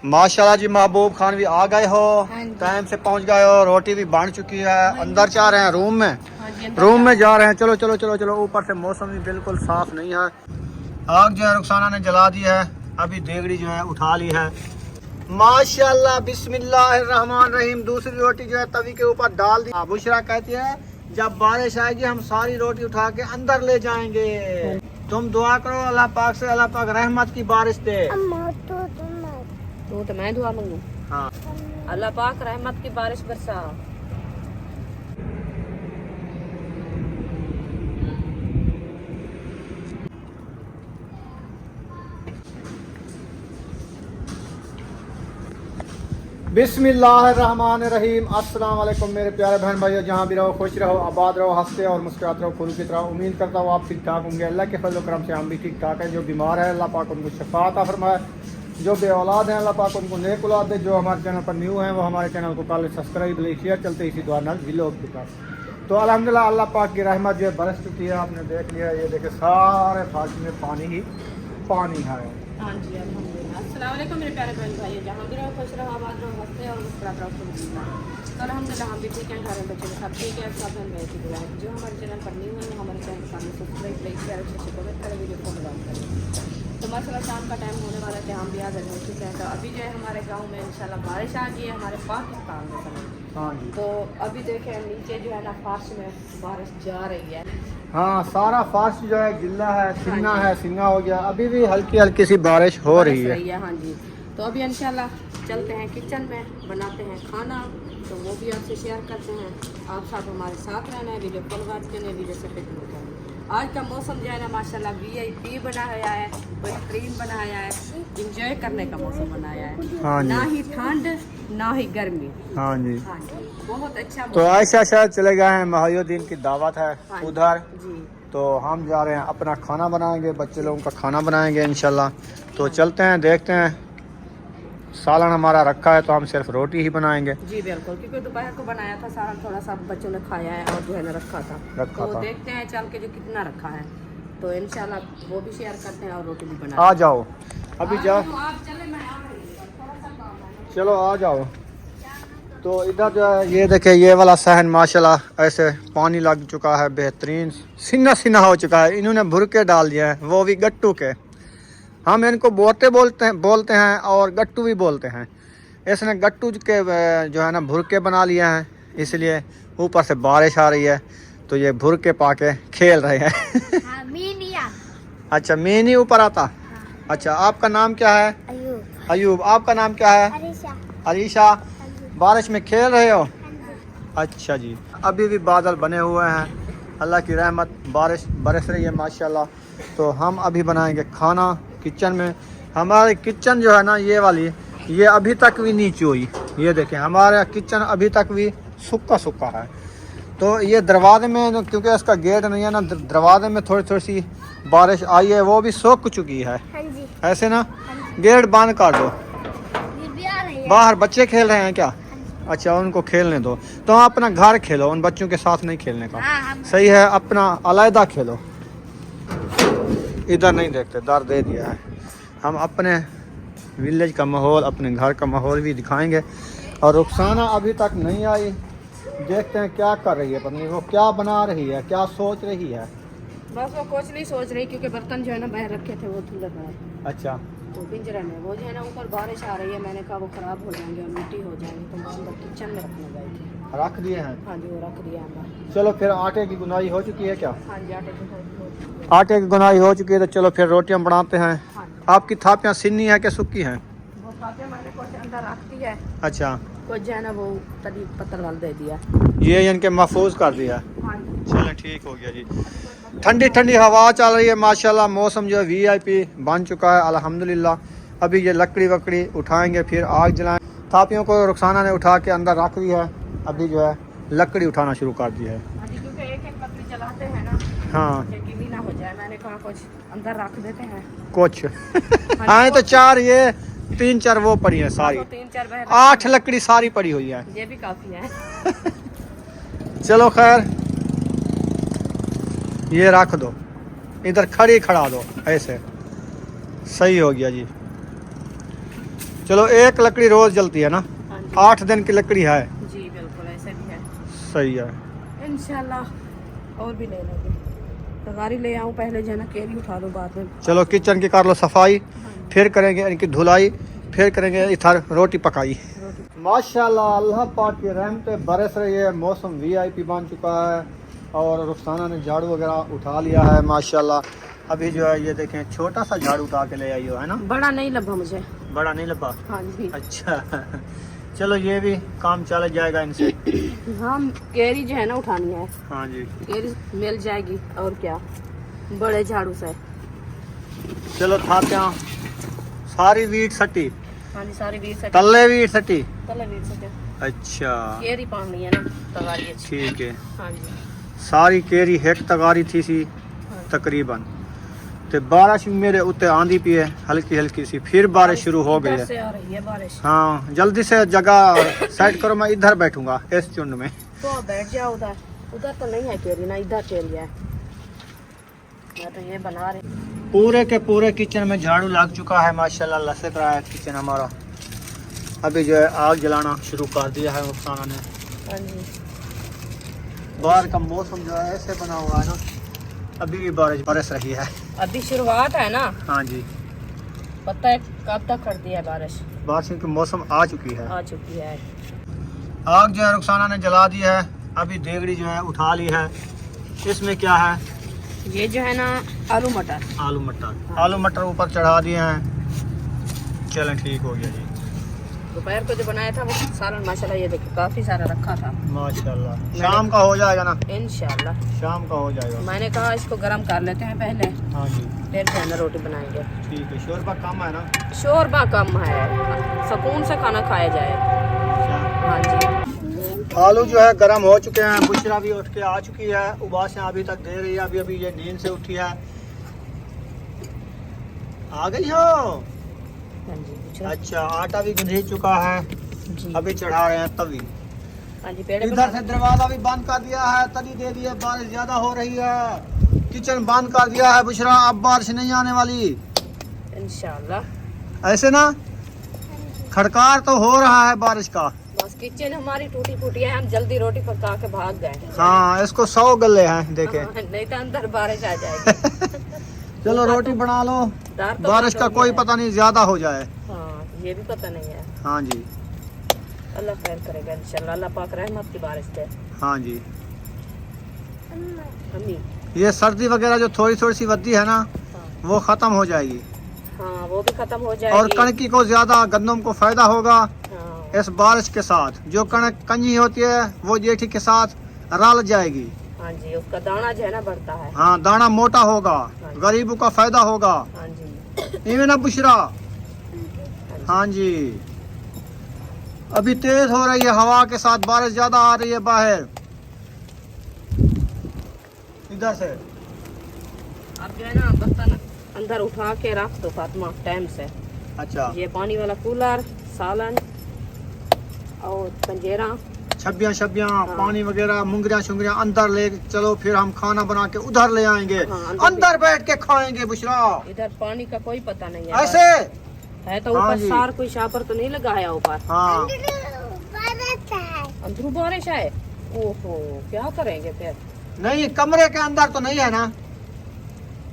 माशाल्लाह जी, महबूब खान भी आ गए हो, हाँ जी। टाइम से पहुंच गए हो, रोटी भी बन चुकी है। अंदर जा रहे हैं रूम में, हाँ जी, रूम में जा रहे हैं। चलो चलो चलो चलो। ऊपर से मौसम भी बिल्कुल साफ नहीं है। आग जो है रुखसाना ने जला दी है, अभी देगड़ी जो है उठा ली है। माशाल्लाह, बिस्मिल्लाहिर्रहमानिर्रहीम। दूसरी रोटी जो है तवी के ऊपर डाल दी। बुशरा कहती है जब बारिश आएगी हम सारी रोटी उठा के अंदर ले जाएंगे। तुम दुआ करो अल्लाह पाक से, अल्लाह पाक रहमत की बारिश दे। तो मैं दुआ मांगू, हाँ। अल्लाह पाक रहमत की बारिश बरसा। बिस्मिल्लाहिर्रहमानिर्रहीम। अस्सलाम वालेकुम मेरे प्यारे बहन भाइयों, जहाँ भी रहो खुश रहो, आबाद रहो, हंसते और मुस्कुराते रहो फूल की तरह। उम्मीद करता हूँ आप ठीक ठाक होंगे। अल्लाह के फजल करम से हम भी ठीक ठाक हैं। जो बीमार है अल्लाह पाक उनको शफा अता फरमाए, जो बे औलाद हैं अल्लाह पाक उनको नेक औलाद दे। जो हमारे चैनल पर न्यू हैं वो हमारे चैनल को कल सब्सक्राइब लाइक शेयर चलते इसी दुआ नाल विलोक के पास। तो अल्हम्दुलिल्लाह अल्लाह पाक की रहमत जो है बरस चुकी है। आपने देख लिया, ये देखे सारे फार्श में पानी ही पानी है। हाँ जी, अल्हम्दुलिल्लाह। अस्सलाम वालेकुम मेरे प्यारे बहन भाई, जहाँ भी रहो खुश रहो, आबाद रहो, हंसते और मुस्कुराते रहो फूल की तरह। तो अल्हम्दुलिल्लाह हम भी ठीक हैं, घर में बच्चे सब ठीक है, सब बहन भाई की दुआ है। जो हमारे चैनल पर न्यू है हमारे चैनल को सब्सक्राइब लाइक शेयर अच्छे से कमेंट करें, वीडियो को लाइक करें। तो माशाल्लाह शाम का टाइम होने वाला है, हम भी आज हो चुके हैं। तो अभी जो है हमारे गाँव में इंशाल्लाह बारिश आ गई है, हमारे पाकिस्तान में समय। हाँ जी। तो अभी देखें नीचे जो है ना फार्श में बारिश जा रही है। हाँ, सारा फार्श जो है गिल्ला है, सीना है, सीना हो गया। अभी भी हल्की हल्की सी बारिश हो रही है। हाँ जी। तो अभी इंशाल्लाह चलते हैं किचन में, बनाते हैं खाना, तो वो भी आपसे शेयर करते हैं। आप सब हमारे साथ रहना है, वीडियो कॉल बात करने, वीडियो से फिक्र नहीं करना। आज का मौसम जो है ना माशाल्लाह VIP बनाया है, बेहतरीन बनाया है, इंजॉय करने का मौसम बनाया है। हाँ जी। ना ही ठंड ना ही गर्मी। हाँ जी। हाँ जी, बहुत अच्छा तो आयशा शायद चले गए हैं, महायुद्दीन की दावत है हाँ उधर। जी। तो हम जा रहे हैं, अपना खाना बनाएंगे, बच्चे लोगों का खाना बनाएंगे इंशाल्लाह। तो चलते हैं, देखते हैं। सालन हमारा रखा है तो हम सिर्फ रोटी ही बनाएंगे। जी बिल्कुल, क्योंकि दोपहर को बनाया था सारा, थोड़ा सा बच्चों ने खाया है और जो है ना रखा था। तो देखते हैं चल के जो कितना रखा है, तो इंशाल्लाह वो भी शेयर करते हैं और रोटी भी बना। आ जाओ, अभी जाओ, आप चले, मैं आ रही हूँ, थोड़ा सा काम है। चलो आ जाओ। तो इधर जो है ये देखे, ये वाला सहन माशाल्लाह ऐसे पानी लग चुका है, बेहतरीन सीना सीना हो चुका है। इन्होंने भुरके डाल दिए हैं, वो भी गट्टू के। हम इनको बोलते हैं और गट्टू भी बोलते हैं। इसने गट्टू के जो है ना भुरके बना लिए हैं, इसलिए ऊपर से बारिश आ रही है तो ये भुरके पाके खेल रहे हैं। हाँ, मीनिया। अच्छा, मीनी ऊपर आता। हाँ। अच्छा, आपका नाम क्या है? अयूब। अयूब। आपका नाम क्या है? अरीशा। अरीशा। बारिश में खेल रहे हो? हाँ जी। अच्छा जी। अभी भी बादल बने हुए हैं, अल्लाह की रहमत, बारिश बरस रही है माशाल्लाह। तो हम अभी बनाएंगे खाना किचन में। हमारी किचन जो है ना ये वाली, ये अभी तक भी नीचे हुई। ये देखें, हमारा किचन अभी तक भी सूखा सूखा है। तो ये दरवाजे में, क्योंकि इसका गेट नहीं है ना, दरवाजे में थोड़ी थोड़ी सी बारिश आई है, वो भी सूख चुकी है। हाँ जी। ऐसे ना गेट बंद कर दो। ये भी आ रही है। बाहर बच्चे खेल रहे हैं क्या? अच्छा, उनको खेलने दो। तो अपना घर खेलो, उन बच्चों के साथ नहीं खेलने का। हाँ, हम सही है, अपना अलहदा खेलो। इधर नहीं देखते, दर दे दिया है। हम अपने विलेज का माहौल, अपने घर का माहौल भी दिखाएंगे। और रुखसाना अभी तक नहीं आई, देखते हैं क्या कर रही है, पता नहीं वो क्या बना रही है, क्या सोच रही है। बस वो कुछ नहीं सोच रही, क्योंकि बर्तन जो है ना बाहर रखे थे वो धुल रहा है। अच्छा। तो पिंजरे में वो जो है ना ऊपर बारिश आ रही है, मैंने कहा वो खराब हो जाएंगे और मिट्टी हो जाएंगी, तो मैं अंदर किचन में रखने गई थी। रख दिए हैं? हाँ जी, वो रख दिया अंदर। चलो फिर, आटे की गुनाई हो चुकी है क्या? हाँ जी, आटे की आटे की गुनाई हो चुकी है, तो चलो फिर रोटियां बनाते हैं। हाँ। आपकी थापियाँ सिन्नी है कि सूखी हैं? वो खाते मैंने कुछ अंदर रख दिया है, अच्छा, कुछ जो है ना वो तली पत्थर वाल दे दिया। ये इनके महफूज कर दिया। हाँ जी। चलें, ठीक हो गया जी। ठंडी ठंडी हवा चल रही है माशाल्लाह। मौसम जो है VIP बन चुका है अल्हम्दुलिल्लाह। अभी ये लकड़ी वकड़ी उठाएंगे, फिर आग जलाएं। थापियों को रुखसाना ने उठा के अंदर रख दी है, अभी जो है लकड़ी उठाना शुरू कर दी है। हाँ जी, क्योंकि एक एक लकड़ी जलाते हैं ना, हाँ, कि गीली ना हो जाए, मैंने कहा कुछ अंदर रख देते हैं। कुछ आए तो 4, ये 3-4 वो पड़ी है सारी, तो 3-4 बहर 8 लकड़ी सारी पड़ी हुई है। ये भी काफी है। चलो खैर, ये रख दो, इधर खड़ी खड़ा दो, ऐसे सही हो गया जी। चलो एक लकड़ी रोज जलती है ना, हाँ जी 8 दिन की लकड़ी है। जी बिल्कुल ऐसे भी है सही है। इंशाल्लाह। और भी ले लेंगे, तगारी ले आऊँ पहले जो है ना, केरी उठा लो बाद में। चलो किचन की कर लो सफाई, फिर करेंगे इनकी धुलाई, फिर करेंगे इधर रोटी पकाई। माशाल्लाह अल्लाह पाक की रहमतें बरस रही है, मौसम वीआईपी बन चुका है और रुखसाना ने झाड़ू वगैरह उठा लिया है माशाल्लाह। अभी जो है ये देखें छोटा सा झाड़ू उठा के ले आई हो, है ना? बड़ा नहीं लगा मुझे। बड़ा नहीं लगा? हाँ जी। अच्छा चलो ये भी काम चल जाएगा इनसे। हाँ केरी जो है ना उठानी है। हाँ जी केरी मिल जाएगी और क्या, बड़े झाड़ू से। चलो थाते हैं। सारी वीट सटी? हाँ जी सारी वीर से तल्ले वीट सटी? तले वीर से अच्छा केरी पानी है ना, तगारी अच्छी। ठीक है। हाँ जी सारी केरी हेक तगारी थी सी तकरीबन, ते बारिश मेरे उत्ते आंधी पी है हल्की हल्की सी, फिर बारिश शुरू हो गई इधर है। से आ रही है बारिश। हाँ जल्दी से जगह सेट करो, मैं इधर बैठूंगा इस चुंड में। तो आप बैठ जाओ उधर। उधर तो नहीं है केरी ना, इधर केरी है। मैं तो ये बना रही। पूरे के पूरे किचन में झाड़ू लग चुका है माशाल्लाह, लसक रहा है किचन हमारा। अभी जो है आग जलाना शुरू कर दिया है रुखसाना ने। हाँ जी बाहर का मौसम जो है ऐसे बना हुआ है ना, अभी भी बारिश बरस रही है। अभी शुरुआत है ना, हाँ जी पता है कब तक करती है बारिश। बारिश की मौसम आ चुकी है। आ चुकी है। आग जो है रुखसाना ने जला दी है। अभी देगड़ी जो है उठा ली है। इसमें क्या है? ये जो है ना आलू मटर। आलू मटर। आलू मटर ऊपर चढ़ा दिए हैं। चलें ठीक हो गया जी। दोपहर को जो बनाया था वो सालन माशाल्लाह ये देखिए काफी सारा रखा था। माशाल्लाह शाम का हो जाएगा ना? इंशाल्लाह शाम का हो जाएगा। मैंने कहा इसको गर्म कर लेते हैं पहले, हाँ जी फिर जो है ना रोटी बनाएंगे। ठीक है। शोरबा कम है ना? शोरबा कम है, सुकून से खाना खाया जाए। हाँ जी आलू जो है गर्म हो चुके हैं। बुशरा भी उठ के आ चुकी है, उबासें अभी तक दे रही है। अभी अभी ये नींद से उठी है। आ गई हो? हाँ जी अच्छा आटा भी गंधी चुका है। जी अभी चढ़ा रहे हैं तवी। हाँ जी पेड़ इधर से दरवाजा भी बंद कर दिया है, तली दे दी है। बारिश ज्यादा हो रही है, किचन बंद कर दिया है बुशरा। अब बारिश नहीं आने वाली इंशाल्लाह। ऐसे ना, खड़कार तो हो रहा है बारिश का। बस किचन हमारी टूटी फूटी है, हम जल्दी रोटी पका के भाग गए। हाँ इसको 100 गले हैं देखे। हाँ, नहीं तो अंदर बारिश आ जाएगी। चलो रोटी बना लो, डर तो बारिश का बहुत कोई है। पता नहीं ज्यादा हो जाए। हाँ ये भी पता नहीं है। हाँ जी अल्लाह खैर करेगा इंशाल्लाह। अल्लाह पाक रहमत की बारिश दे। हाँ जी। अम्मी ये सर्दी वगैरह जो थोड़ी थोड़ी सी वधी है ना, हाँ वो खत्म हो जाएगी। हाँ वो भी खत्म हो और जाएगी। कणकी को ज्यादा, गंदम को फायदा होगा हाँ इस बारिश के साथ। जो कणक कंजी होती है वो जेठी के साथ रल जाएगी। हाँ जी उसका दाना जो है ना बढ़ता है। हाँ दाना मोटा होगा, गरीबों का फायदा होगा। हाँ जी इवें ना बुशरा? हाँ जी। अभी तेज हो रही है हवा के साथ, बारिश ज्यादा आ रही है बाहर। इधर से अब जो है ना बर्तन अंदर उठा के रख दो फातिमा टाइम से। अच्छा ये पानी वाला कूलर, सालन और पंजेरा, छब्बियाँ पानी वगैरह मुंगरियाँ शुंगरियाँ अंदर ले चलो, फिर हम खाना बना के उधर ले आएंगे। हाँ, अंदर बैठ के खाएंगे बुशरा। इधर पानी का कोई पता नहीं है। ऐसे है तो हाँ ऊपर जी। सार कोई शापर तो नहीं लगा है ऊपर। हाँ अंदरू बारिश है। ओहो क्या करेंगे फिर? नहीं कमरे के अंदर तो नहीं है ना,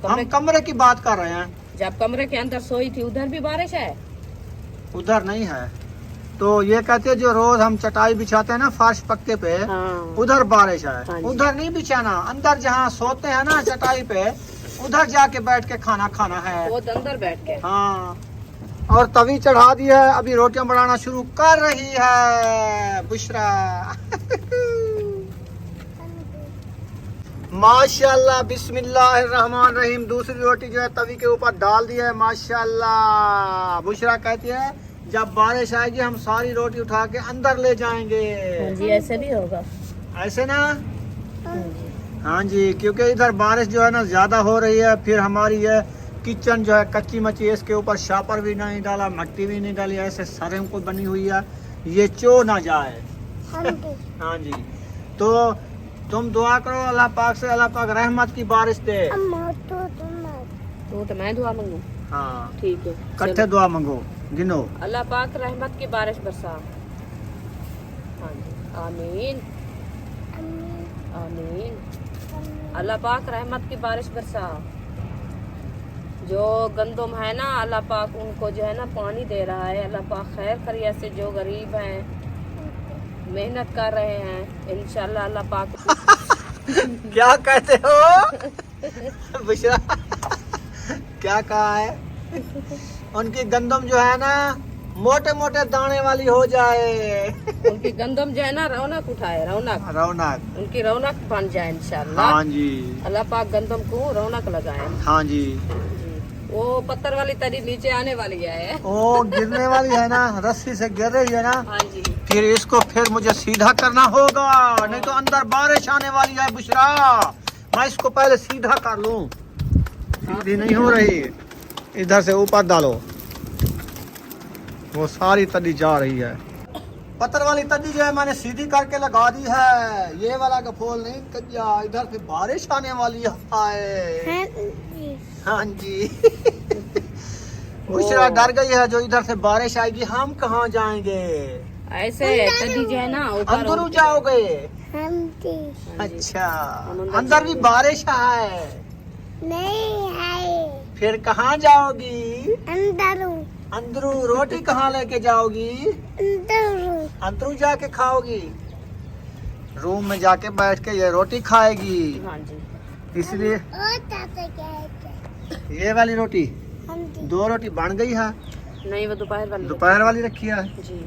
कमरे हम कमरे की बात कर रहे हैं। जब कमरे के अंदर सोई थी उधर भी बारिश है। उधर नहीं है तो ये कहते हैं जो रोज हम चटाई बिछाते हैं ना फर्श पक्के पे, हाँ उधर बारिश है। हाँ जी। उधर नहीं बिछाना, अंदर जहाँ सोते हैं ना चटाई पे, उधर जाके बैठ के खाना खाना है। वो अंदर बैठ के। हाँ और तवी चढ़ा दी है, अभी रोटियां बनाना शुरू कर रही है बुशरा। माशाल्लाह बिस्मिल्लाहिर्रहमानिर्रहीम। दूसरी रोटी जो है तवी के ऊपर डाल दी है माशाल्लाह। बुशरा कहती है जब बारिश आएगी हम सारी रोटी उठा के अंदर ले जाएंगे। हाँ जी ऐसे भी होगा। ऐसे ना? हाँ जी क्योंकि इधर बारिश जो है ना ज्यादा हो रही है। फिर हमारी ये किचन जो है कच्ची मच्ची, इसके ऊपर शापर भी नहीं डाला, मिट्टी भी नहीं डाली, ऐसे सरम को बनी हुई है, ये चो ना जाए। हाँ जी तो तुम दुआ करो अल्लाह पाक से, अल्लाह पाक रहमत की बारिश दे। तो मैं दुआ मांगू? हाँ ठीक है इकट्ठे चलो। दुआ मांगो। गिनो। अल्लाह पाक रहमत की बारिश बरसा। हाँ जी, आमीन आमीन। अल्लाह पाक रहमत की बारिश बरसा। जो गंदम है ना, अल्लाह पाक उनको जो है ना पानी दे रहा है। अल्लाह पाक खैर खैरियत से जो गरीब हैं, मेहनत कर रहे हैं, इंशाल्लाह अल्लाह पाक। क्या कहते हो बुशरा? क्या कहा है? उनकी गंदम जो है ना मोटे मोटे दाने वाली हो जाए। उनकी गंदम जो है ना रौनक उठाए, रौनक रौनक। उनकी रौनक बन जाए इंशाल्लाह। हाँ जी, अल्लाह पाक गंदम को रौनक लगाए। हाँ जी। जी, वो पत्थर वाली तरी नीचे आने वाली है। वो गिरने वाली है ना, रस्सी से गिर रही है ना। हाँ जी, फिर इसको फिर मुझे सीधा करना होगा, नहीं तो अंदर बारिश आने वाली है बुशरा। मैं इसको पहले सीधा कर लूं। सीधी नहीं हो रही, इधर से ऊपर डालो। वो सारी तली जा रही है। पत्थर वाली तली जो है मैंने सीधी करके लगा दी है। ये वाला का फूल नहीं कजिया, इधर से बारिश आने वाली है। हाँ जी। बुशरा डर गई है, जो इधर से बारिश आएगी हम कहाँ जाएंगे? ऐसे तली जो है ना ऊपर अंदर जाओगे? हम अच्छा, अंदर भी बारिश है। नहीं आए फिर कहाँ जाओगी? अंदर अंदरू रोटी कहाँ लेके जाओगी? अंदर अंदरू जाके खाओगी? रूम में जाके बैठ के ये रोटी खाएगी। हाँ जी, इसलिए और ताते क्या ये वाली रोटी, हम 2 रोटी बन गई है। नहीं वो दोपहर वाली दोपहर वाली रखी है। जी।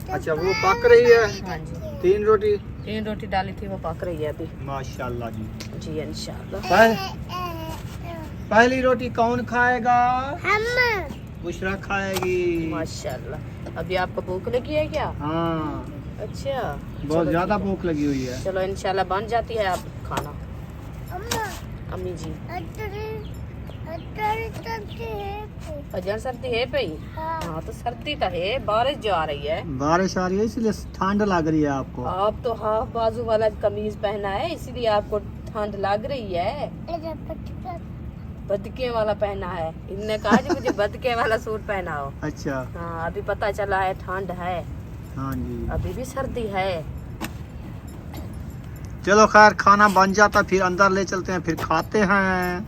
अच्छा, वो पक रही है। हाँ जी, 3 रोटी 3 रोटी डाली थी, वो पक रही है अभी। माशाल्लाह जी। जी इंशाल्लाह। पहली रोटी कौन खाएगा? हम बुशरा खाएगी। माशाल्लाह। अभी आपको भूख लगी है क्या? हाँ, अच्छा, बहुत ज्यादा भूख लगी हुई है। चलो इंशाल्लाह बन जाती है आप खाना। अम्मा अम्मी जी, अतर करते हैं अजर सर्दी है पई? हाँ तो सर्दी तो है, बारिश जो आ रही है। बारिश आ रही है इसलिए ठंड लग रही है आपको। आप तो हाफ बाजू वाला कमीज पहना है, इसीलिए आपको ठंड लग रही है। बदके वाला पहना है, इनने कहा कि मुझे बदके वाला सूट पहनाओ। अच्छा, हाँ अभी पता चला है ठंड है, हाँ जी। अभी भी सर्दी है। चलो खैर, खाना बन जाता फिर अंदर ले चलते हैं, फिर खाते हैं।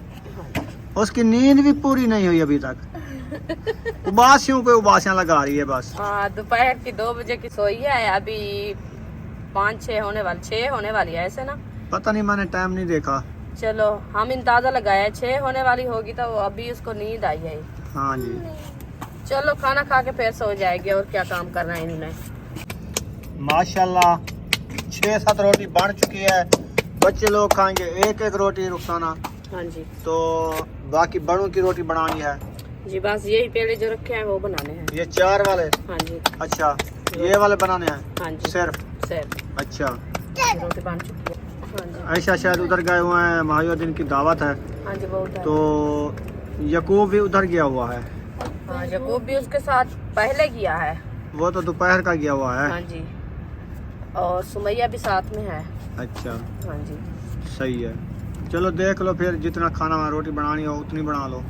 उसकी नींद भी पूरी नहीं हुई अभी तक। उबासियों पे उबासियां लगा रही है बस। हाँ दोपहर की 2 बजे की सोई है, अभी 5-6 होने वाली, 6 होने वाली है ऐसे ना। पता नहीं, मैंने टाइम नहीं देखा। चलो हम अंदाजा लगाया 6 होने वाली होगी, तो अभी उसको नींद आई है। हाँ जी। चलो खाना खा के फिर सो जाएगी, और क्या काम करना है इन्होंने। माशाल्लाह 6-7 रोटी बन चुकी है। बच्चे लोग खाएंगे 1-1 रोटी रुखसाना, हाँ जी, तो बाकी बड़ों की रोटी बनानी है। जी बस यही पेड़े जो रखे हैं वो बनाने हैं। ये 4 वाले? हाँ जी, अच्छा, ये वाले बनाने हैं? हाँ जी सिर्फ? सिर्फ अच्छा, रोटी बन चुकी है। हाँ जी, ऐसा शायद उधर गए हुए हैं, महायुद्दीन की दावत है, हाँ जी बहुत है। तो यकूब भी उधर गया हुआ है। हाँ यकूब भी उसके साथ पहले किया है। वो तो दोपहर का गया हुआ है। हाँ जी, और सुमैया भी साथ में है। अच्छा, हाँ जी, सही है। चलो देख लो, फिर जितना खाना रोटी बनानी हो उतनी बना लो।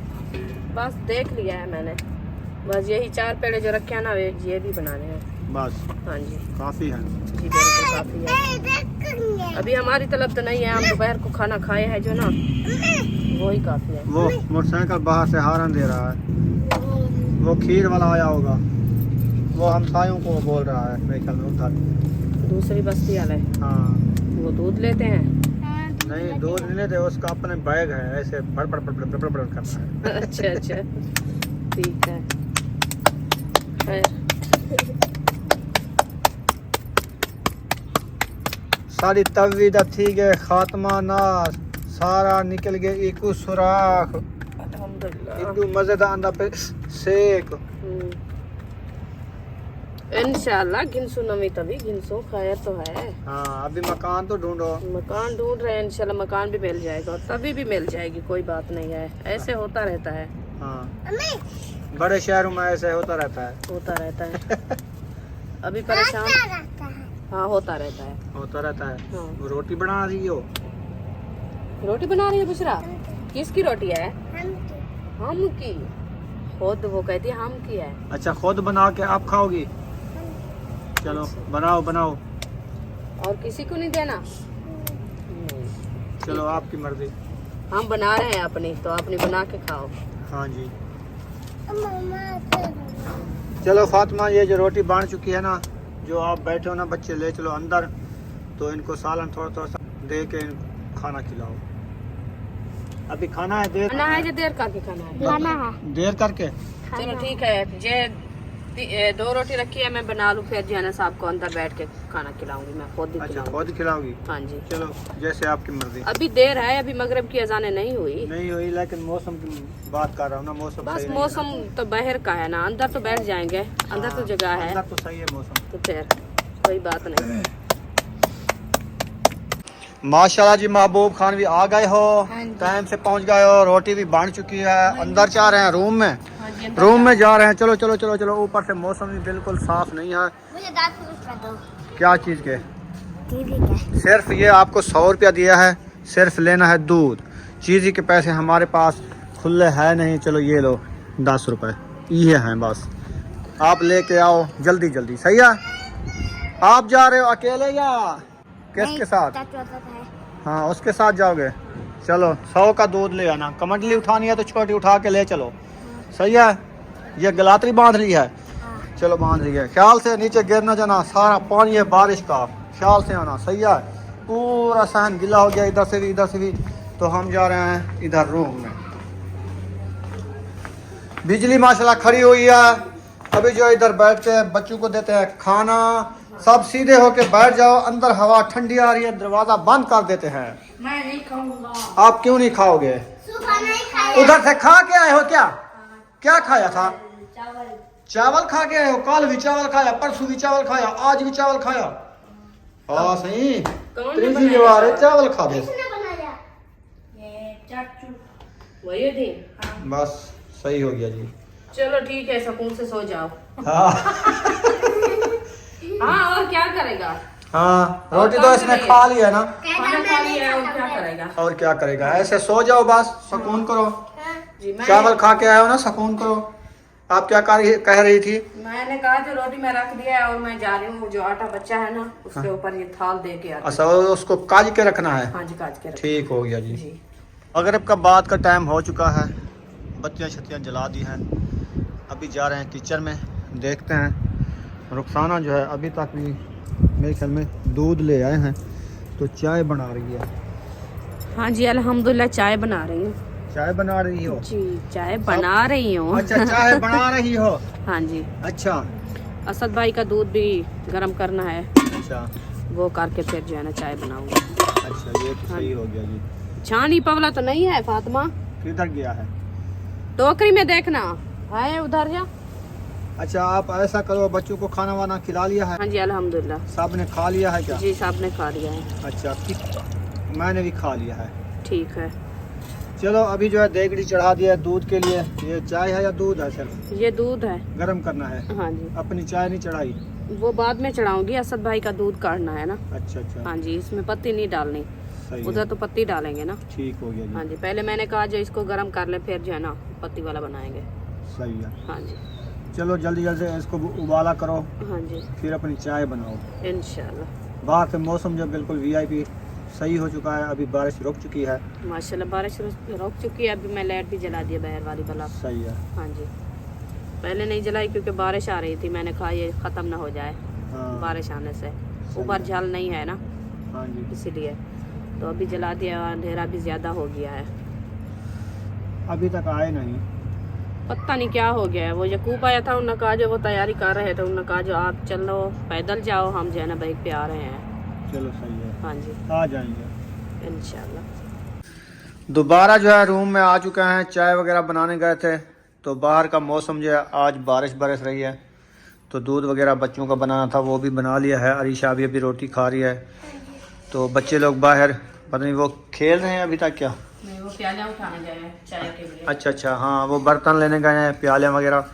बस देख लिया है मैंने, बस यही 4 पेड़े जो रखे हैं ना ये भी बनाने हैं। बस हाँ जी, काफी है। जी बिल्कुल काफी है। अभी हमारी तलब तो नहीं है, हम दोपहर को खाना खाए हैं जो ना, वही काफी है। वो मोटरसाइकिल बाहर से हारन दे रहा है, वो खीर वाला आया होगा, वो हमसायों को बोल रहा है मेरे ख्याल में उधर। दूसरी बस्ती वाले हाँ, वो दूध लेते हैं। नहीं दूध नहीं लेते, उसका अपने बैग है, ऐसे बड़ बड़ बड़ बड़ बड़ बड़ करता है। अच्छा अच्छा, ठीक है। सारी तवी दा थी गए खात्मा नास, सारा निकल गए इकू सुराख, अल्हम्दुलिल्लाह। इकू मजेदार अंडा पे सेक। इंशाल्लाह गिनसू नमी तभी गिनसू, खैर तो है। हाँ, अभी मकान तो ढूंढो। मकान ढूंढ रहे हैं, इंशाल्लाह मकान भी मिल जाएगा, और तभी भी मिल जाएगी, कोई बात नहीं है, ऐसे होता रहता है। हाँ, बड़े शहरों में ऐसे होता रहता है। होता रहता है। अभी परेशान, हाँ होता रहता है। होता रहता है। हाँ। वो रोटी बना रही हो? रोटी बना रही है बुशरा? किसकी रोटी है? हम की। खुद वो कहती है हम किया है। अच्छा खुद बना के आप खाओगी? चलो बनाओ बनाओ। और किसी को नहीं देना? चलो आपकी मर्जी। हम बना रहे हैं अपनी, तो अपनी बना के खाओ। हाँ जी। मम्मा चलो फातिमा, ये जो रोटी बांध चुकी है ना, जो आप बैठे हो ना बच्चे, ले चलो अंदर, तो इनको सालन थोड़ा थोड़ा सा दे के इनको खाना खिलाओ। अभी खाना है देर? खाना है जो देर करके खाना है? खाना है। देर करके? चलो ठीक है, जे 2 रोटी रखी है, मैं बना लूँ, फिर जो है ना साहब को अंदर बैठ के खाना खिलाऊंगी, मैं खुद ही अच्छा खिलाऊंगी। खुद खिलाओगी? हाँ जी। चलो जैसे आपकी मर्जी। अभी देर है, अभी मगरिब की अजानें नहीं हुई। नहीं हुई, लेकिन मौसम की बात कर रहा हूँ ना, मौसम बस सही नहीं मौसम तो बाहर का है ना, अंदर तो बैठ जाएंगे, अंदर तो जगह है। है, अंदर तो सही है मौसम। तो फिर कोई बात नहीं। माशाल्लाह जी, महबूब खान भी आ गए हो, टाइम से पहुंच गए हो, रोटी भी बन चुकी है। अंदर जा रहे हैं रूम में, रूम में जा रहे हैं। चलो चलो चलो चलो। ऊपर से मौसम भी बिल्कुल साफ नहीं है। मुझे 10 रुपए दो। क्या चीज़ के? टीवी का। सिर्फ ये आपको 100 रुपया दिया है, सिर्फ लेना है दूध। चीज़ी के पैसे हमारे पास खुले है नहीं। चलो ये लो 10 रुपए, ये हैं बस, आप लेके आओ जल्दी जल्दी। सही है? आप जा रहे हो अकेले या किसके साथ? हाँ उसके साथ जाओगे। चलो 100 का दूध ले आना। कमंडली उठानी है तो छोटी उठा के ले चलो। सही है? ये गलातरी बांध ली है? चलो बांध ली है। ख्याल से नीचे गिर ना जाना, सारा पानी है बारिश का, ख्याल से आना। सही है? पूरा सहन गिला हो गया, इधर से भी इधर से भी। तो हम जा रहे हैं इधर रूम में। बिजली माशाल्लाह खड़ी हुई है। अभी जो इधर बैठते हैं, बच्चों को देते हैं खाना। सब सीधे होके बैठ जाओ, अंदर हवा ठंडी आ रही है, दरवाजा बंद कर देते हैं। मैं नहीं खाऊंगा। आप क्यों नहीं खाओगे? सुबह नहीं खाया। उधर से खा के आए हो क्या? क्या खाया था? चावल खा के आए हो? कल भी चावल खाया, परसों भी चावल खाया, आज भी चावल खाया। हाँ सही, कौन ने तीसरी बनाया? बार चावल खा दे। किसने बनाया? वही थी। बस सही हो गया जी। चलो ठीक है, सुकून से सो जाओ। हाँ हाँ और क्या करेगा? हाँ, रोटी तो इसने खा लिया ना, खाना खा लिया है, और क्या करेगा? और क्या करेगा? ऐसे सो जाओ बस, सुकून करो। जी चावल खा के आए हो ना, सुकून करो। आप क्या कह रही थी? मैंने कहा जो रोटी मैं रख दिया है और मैं जा रही हूँ, जो आटा बच्चा है ना उसके ऊपर ये थाल दे के आती अच्छा उसको काज के रखना है? हाँ जी, काट के रख। ठीक हो गया जी। जी मगरिब का बाद का टाइम हो चुका है, बत्तियाँ छत्तियाँ जला दी हैं। अभी जा रहे हैं किचन में, देखते हैं। रुखसाना जो है अभी तक भी मेरे ख्याल में दूध ले आए हैं, तो चाय बना रही है। हाँ जी, अल्हम्दुलिल्लाह चाय बना रही हूँ। चाय बना रही हो? जी चाय बना रही हूँ। अच्छा चाय बना रही हो? हाँ जी। अच्छा असद भाई का दूध भी गर्म करना है, अच्छा वो करके फिर जो है ना चाय बनाऊंगी। अच्छा, ये तो सही हो गया जी। छानी पवला तो नहीं है फातिमा? किधर गया है? टोकरी में देखना है, उधर जा। अच्छा आप ऐसा करो, बच्चों को खाना वाना खिला लिया है? हाँ जी अल्हम्दुलिल्लाह। सब ने खा लिया है क्या? जी साहब ने खा लिया है। अच्छा मैंने भी खा लिया है। ठीक है। चलो अभी जो है देगड़ी चढ़ा दिया है दूध के लिए। ये चाय है या दूध है? सिर्फ ये दूध है। गरम करना है? हाँ जी, अपनी चाय नहीं चढ़ाई? वो बाद में चढ़ाऊंगी, असद भाई का दूध काटना है ना। अच्छा अच्छा हाँ जी, इसमें पत्ती नहीं डालनी, सही है। उधर तो पत्ती डालेंगे ना। ठीक हो गया हाँ जी। जी, पहले मैंने कहा जो इसको गर्म कर ले, फिर जो है ना पत्ती वाला बनाएंगे। सही है। हाँ जी चलो जल्दी जल्दी इसको उबाला करो, हाँ जी फिर अपनी चाय बनाओ। इंशाल्लाह। बाहर से मौसम जो बिल्कुल वीआईपी सही हो चुका है। अभी बारिश रुक चुकी है। माशाल्लाह बारिश रुक चुकी है। अभी मैं लाइट भी जला दिया बाहर वाली बल्ब। सही है। हाँ जी, पहले नहीं जलाई क्योंकि बारिश आ रही थी, मैंने कहा ये ख़त्म ना हो जाए हाँ बारिश आने से। ऊपर झल नहीं है ना, हाँ जी। इसीलिए तो अभी जला दिया। अंधेरा भी ज़्यादा हो गया है, अभी तक आए नहीं, पता नहीं क्या हो गया है। वो यकूब आया था, उन्होंने कहा जो वो तैयारी कर रहे थे, उन्होंने कहा जो आप चलो पैदल जाओ, हम जो है ना बाइक पे आ रहे हैं। चलो सही है, हाँ जी आ जाएंगे इंशाल्लाह। दोबारा जो है रूम में आ चुके हैं। चाय वगैरह बनाने गए थे, तो बाहर का मौसम जो है आज बारिश बरस रही है, तो दूध वगैरह बच्चों का बनाना था, वो भी बना लिया है। अरीशा भी अभी रोटी खा रही है। तो बच्चे लोग बाहर पता नहीं वो खेल रहे हैं अभी तक क्या। नहीं, वो प्याला उठाने गए हैं चाय के लिए। अच्छा अच्छा, हाँ वो बर्तन लेने गए हैं, प्याले वगैरह,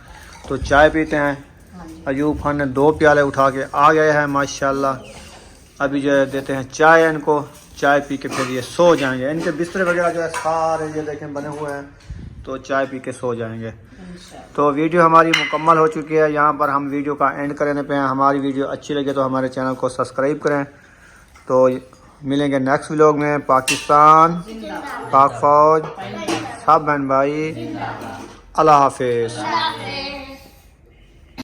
तो चाय पीते हैं। हाँ जी अयूब खान ने 2 प्याले उठा के आ गए हैं माशाल्लाह। अभी जो है देते हैं चाय इनको, चाय पी के फिर ये सो जाएंगे। इनके बिस्तर वगैरह जो है सारे ये देखें बने हुए हैं, तो चाय पी के सो जाएंगे। तो वीडियो हमारी मुकम्मल हो चुकी है। यहाँ पर हम वीडियो का एंड करने पे हैं। हमारी वीडियो अच्छी लगे तो हमारे चैनल को सब्सक्राइब करें। तो मिलेंगे नेक्स्ट व्लॉग में। पाकिस्तान, पाक फौज, सब बहन भाई, अल्लाह हाफिज़।